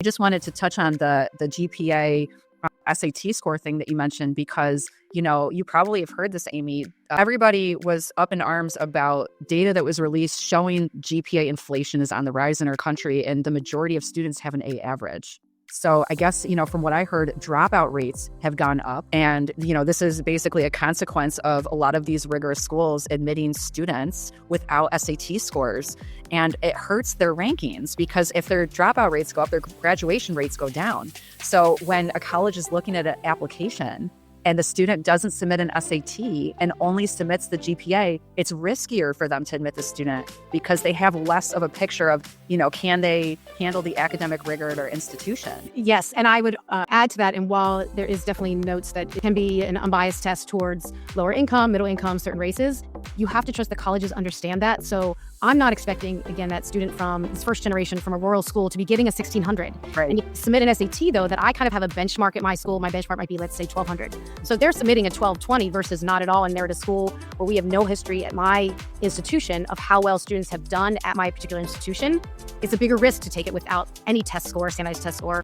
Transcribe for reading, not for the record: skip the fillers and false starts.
I just wanted to touch on the GPA SAT score thing that you mentioned because, you probably have heard this, Amy. Everybody was up in arms about data that was released showing GPA inflation is on the rise in our country, and the majority of students have an A average. So I guess, from what I heard, dropout rates have gone up. And, this is basically a consequence of a lot of these rigorous schools admitting students without SAT scores. And it hurts their rankings because if their dropout rates go up, their graduation rates go down. So when a college is looking at an application and the student doesn't submit an SAT and only submits the GPA, it's riskier for them to admit the student because they have less of a picture of, can they handle the academic rigor at our institution? Yes, and I would add to that, and while there is definitely notes that it can be an unbiased test towards lower income, middle income, certain races, you have to trust the colleges understand that. So I'm not expecting, again, that student from this first generation from a rural school to be getting a 1600. Right. And you submit an SAT, though, that I kind of have a benchmark at my school. My benchmark might be, let's say, 1200. So they're submitting a 1220 versus not at all. And they're at a school where we have no history at my institution of how well students have done at my particular institution. It's a bigger risk to take it without any test score, standardized test score.